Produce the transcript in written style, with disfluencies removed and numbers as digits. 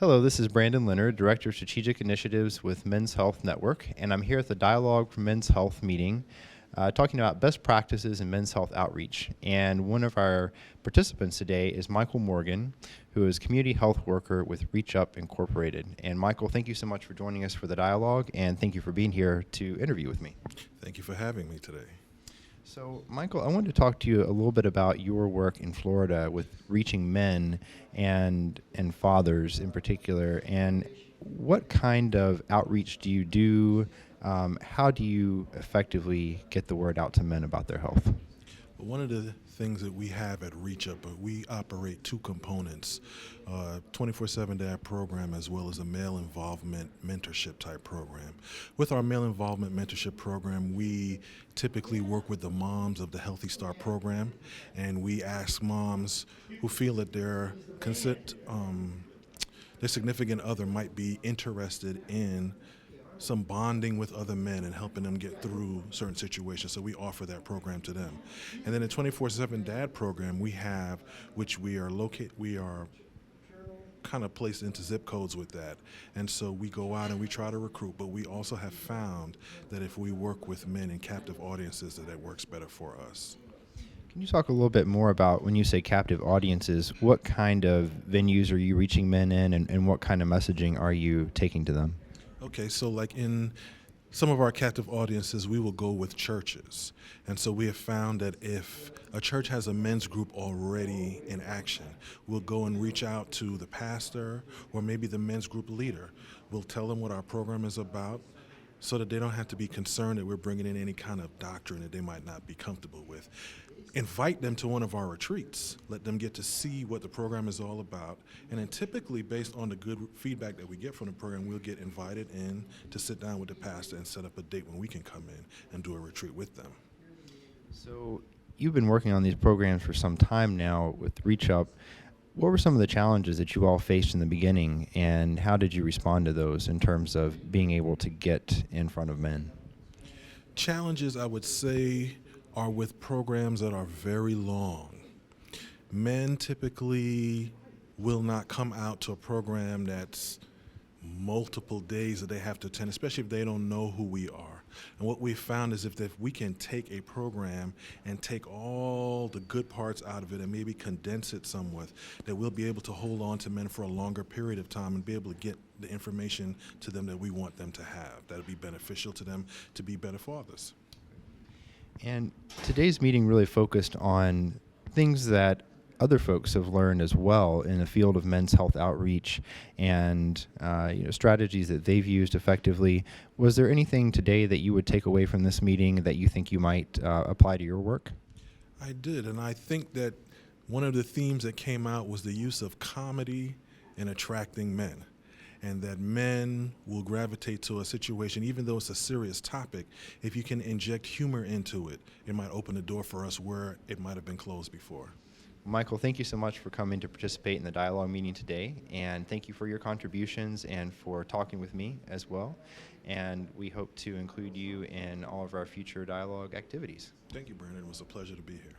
Hello, this is Brandon Leonard, Director of Strategic Initiatives with Men's Health Network, and I'm here at the Dialogue for Men's Health meeting talking about best practices in men's health outreach. And one of our participants today is Michael Morgan, who is Community Health Worker with REACHUP Incorporated. And Michael, thank you so much for joining us for the dialogue, and thank you for being here to interview with me. Thank you for having me today. So, Michael, I wanted to talk to you a little bit about your work in Florida with reaching men and fathers in particular, and what kind of outreach do you do? How do you effectively get the word out to men about their health? One of the things that we have at REACHUP, we operate two components, 24/7 DAD program as well as a male involvement mentorship type program. With our male involvement mentorship program, we typically work with the moms of the Healthy Start program, and we ask moms who feel that their significant other might be interested in some bonding with other men and helping them get through certain situations. So we offer that program to them. And then the 24/7 DAD program we have, which we are kind of placed into zip codes with that. And so we go out and we try to recruit, but we also have found that if we work with men in captive audiences, that works better for us. Can you talk a little bit more about when you say captive audiences, what kind of venues are you reaching men in, and what kind of messaging are you taking to them? Okay, so like in some of our captive audiences, we will go with churches. And so we have found that if a church has a men's group already in action, we'll go and reach out to the pastor or maybe the men's group leader. We'll tell them what our program is about so that they don't have to be concerned that we're bringing in any kind of doctrine that they might not be comfortable with. Invite them to one of our retreats. Let them get to see what the program is all about. And then typically, based on the good feedback that we get from the program, we'll get invited in to sit down with the pastor and set up a date when we can come in and do a retreat with them. So you've been working on these programs for some time now with REACHUP. What were some of the challenges that you all faced in the beginning, and how did you respond to those in terms of being able to get in front of men? Challenges, I would say, are with programs that are very long. Men typically will not come out to a program that's multiple days that they have to attend, especially if they don't know who we are. And what we found is if we can take a program and take all the good parts out of it and maybe condense it somewhat, that we'll be able to hold on to men for a longer period of time and be able to get the information to them that we want them to have. That'll be beneficial to them to be better fathers. And today's meeting really focused on things that other folks have learned as well in the field of men's health outreach and strategies that they've used effectively. Was there anything today that you would take away from this meeting that you think you might apply to your work? I did, and I think that one of the themes that came out was the use of comedy in attracting men, and that men will gravitate to a situation, even though it's a serious topic. If you can inject humor into it, it might open the door for us where it might have been closed before. Michael, thank you so much for coming to participate in the dialogue meeting today, and thank you for your contributions and for talking with me as well. And we hope to include you in all of our future dialogue activities. Thank you, Brandon. It was a pleasure to be here.